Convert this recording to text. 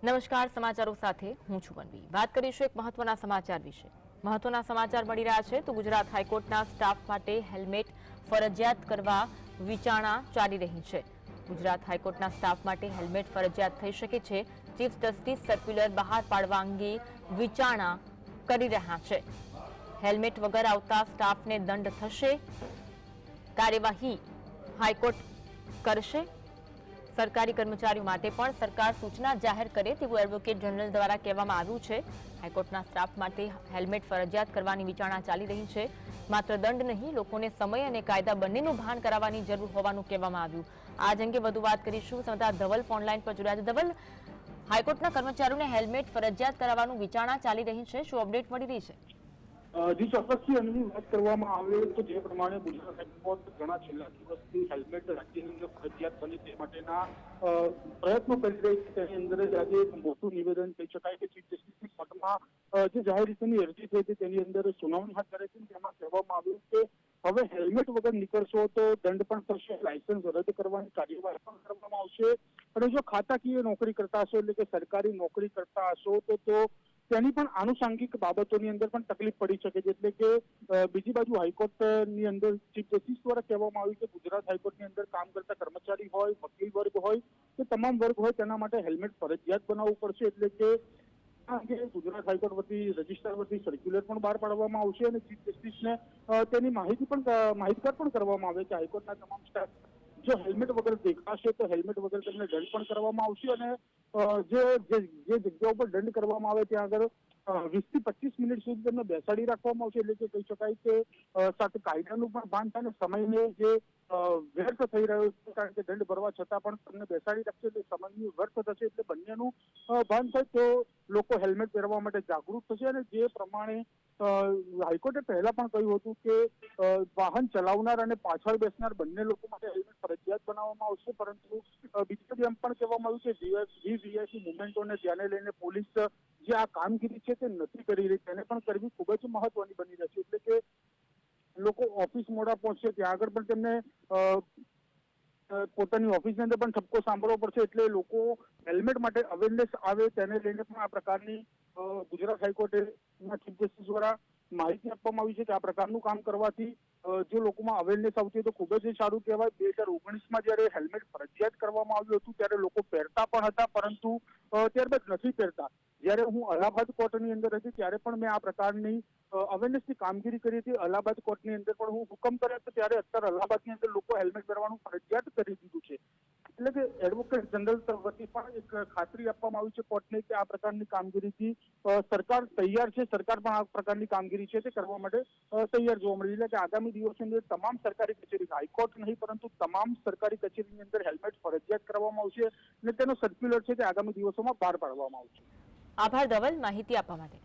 નમસ્કાર, સમાચારો સાથે હું છું વનવી। વાત કરીશું એક મહત્વના સમાચાર વિશે। મહત્વના સમાચાર મળી રહ્યા છે તો ગુજરાત હાઈકોર્ટના સ્ટાફ માટે હેલ્મેટ ફરજિયાત કરવા વિચારણા ચાલી રહી છે। ગુજરાત હાઈકોર્ટના સ્ટાફ માટે હેલ્મેટ ફરજિયાત થઈ શકે છે। ચીફ જસ્ટિસ સર્ક્યુલર બહાર પાડવા અંગે વિચારણા કરી રહ્યા છે। હેલ્મેટ વગર આવતા સ્ટાફને દંડ થશે। કાર્યવાહી હાઈકોર્ટ કરશે। સરકારી કર્મચારીઓ માટે પણ સરકાર સૂચના જાહેર કરે તેવું એડવોકેટ જનરલ દ્વારા કહેવામાં આવ્યું છે। હાઈકોર્ટના સ્ટાફ માટે હેલ્મેટ ફરજિયાત કરવાની વિચારણા ચાલી રહી છે। માત્ર દંડ નહીં, લોકોને સમય અને કાયદા બંનેનું ભાન કરાવવાની જરૂર હોવાનું કહેવામાં આવ્યું। આજ અંગે વધુ વાત કરીશું। સંવાદદાતા ધવલ ફોનલાઈન પર જોડાયા છે। ધવલ, હાઈકોર્ટના કર્મચારીઓને હેલ્મેટ ફરજિયાત કરાવવાનું વિચારણા ચાલી રહી છે, શું અપડેટ મળી રહી છે? જી ચોક્કસથી એની વાત કરવામાં આવે તો જે પ્રમાણે ગુજરાત હાઈકોર્ટ ઘણા છેલ્લા દિવસથી હેલ્મેટ રાજ્યની અંદર ફરજિયાત બને તે માટેના પ્રયત્નો કરી રહી છે। તેની અંદર જ આજે એક મોટું નિવેદન કહી શકાય કે ચીફ જસ્ટિસની કોર્ટમાં જે જાહેર રીતની અરજી થઈ હતી તેની અંદર સુનાવણી હાથ ધરી હતી। તેમાં કહેવામાં આવ્યું કે હવે હેલ્મેટ વગર નીકળશો તો દંડ પણ થશે, લાયસન્સ રદ કરવાની કાર્યવાહી પણ કરવામાં આવશે। અને જો ખાતાકીય નોકરી કરતા હશો એટલે કે સરકારી નોકરી કરતા હશો તો તેની પણ આનુષાંગિક બાબતોની અંદર પણ તકલીફ પડી શકે છે। એટલે કે બીજી બાજુ હાઈકોર્ટની અંદર ચીફ જસ્ટિસ દ્વારા કહેવામાં આવ્યું કે ગુજરાત હાઈકોર્ટની અંદર કામ કરતા કર્મચારી હોય, વકીલ વર્ગ હોય કે તમામ વર્ગ હોય તેના માટે હેલ્મેટ ફરજિયાત બનાવવું પડશે। એટલે કે આ અંગે ગુજરાત હાઈકોર્ટ વતી રજિસ્ટ્રાર વતી સર્ક્યુલર પણ બહાર પાડવામાં આવશે અને ચીફ જસ્ટિસને તેની માહિતગાર પણ કરવામાં આવે કે હાઈકોર્ટના તમામ સ્ટાફ જો હેલ્મેટ વગર દેખાશે તો હેલ્મેટ વગર તેમને દંડ પણ કરવામાં આવશે। અને જે જગ્યા ઉપર દંડ કરવામાં આવે ત્યાં આગળ 20 થી 25 મિનિટ સુધી તેમને બેસાડી રાખવામાં આવશે। એટલે કે કહી શકાય કે સાથે કાયદાનું પણ ભાન થાય અને સમયને જે વ્યર્થ થઈ રહ્યો છે, કારણ કે દંડ ભરવા છતાં પણ તમને બેસાડી રાખશે એટલે સમયનું વ્યર્થ થશે। એટલે બંનેનું ભાન થાય તો લોકો હેલ્મેટ પહેરવા માટે જાગૃત થશે। અને જે પ્રમાણે હાઈકોર્ટે પહેલા પણ કહ્યું હતું કે વાહન ચલાવનાર અને પાછળ બેસનાર બંને લોકો માટે હેલ્મેટ ફરજિયાત બનાવવામાં આવશે। પરંતુ બીજી બાજુ એમ પણ કહેવામાં આવ્યું કે વીવીઆઈપી મુવમેન્ટોને ધ્યાને લઈને પોલીસ જે આ કામગીરી છે તે નથી કરી રહી, તેને પણ કરવી ખૂબ જ મહત્વની બની રહેશે। એટલે કે લોકો ઓફિસ મોડા પહોંચશે ત્યાં આગળ પણ તેમને પોતાની ઓફિસની અંદર પણ ઠપકો સાંભળવો પડશે। એટલે લોકો હેલ્મેટ માટે અવેરનેસ આવે તેને લઈને પણ આ પ્રકારની ગુજરાત હાઈકોર્ટે ચીફ જસ્ટિસ દ્વારા માહિતી આપવામાં આવી છે કે આ પ્રકારનું કામ કરવાથી જો લોકોમાં અવેરનેસ આવતી હોય તો ખૂબ જ સારું કહેવાય। 2019માં જયારે હેલ્મેટ ફરજિયાત કરવામાં આવ્યું હતું ત્યારે લોકો પહેરતા પણ હતા, પરંતુ ત્યારબાદ નથી પહેરતા। જયારે હું અલ્હાબાદ કોર્ટની અંદર હતી ત્યારે પણ મેં આ પ્રકારની અવેરનેસની કામગીરી કરી હતી। અલ્હાબાદ કોર્ટની અંદર પણ હું હુકમ કર્યો હતો ત્યારે અત્યારે અલ્હાબાદની અંદર લોકો હેલ્મેટ પહેરવાનું ફરજિયાત કરી દીધું છે। એટલે કે એડવોકેટ જનરલ વતી પણ એક ખાતરી આપવામાં આવી છે કોર્ટને કે આ પ્રકારની કામગીરીથી સરકાર તૈયાર છે, સરકાર પણ આ પ્રકારની કામગીરી છે તે કરવા માટે તૈયાર જોવા મળી। એટલે કે આગામી દિવસની અંદર તમામ સરકારી કચેરી, હાઈકોર્ટ નહીં પરંતુ તમામ સરકારી કચેરીની અંદર હેલ્મેટ ફરજિયાત કરવામાં આવશે અને તેનો સર્ક્યુલર છે તે આગામી દિવસોમાં બહાર પાડવામાં આવશે। આભાર ધવલ, માહિતી આપવા માટે।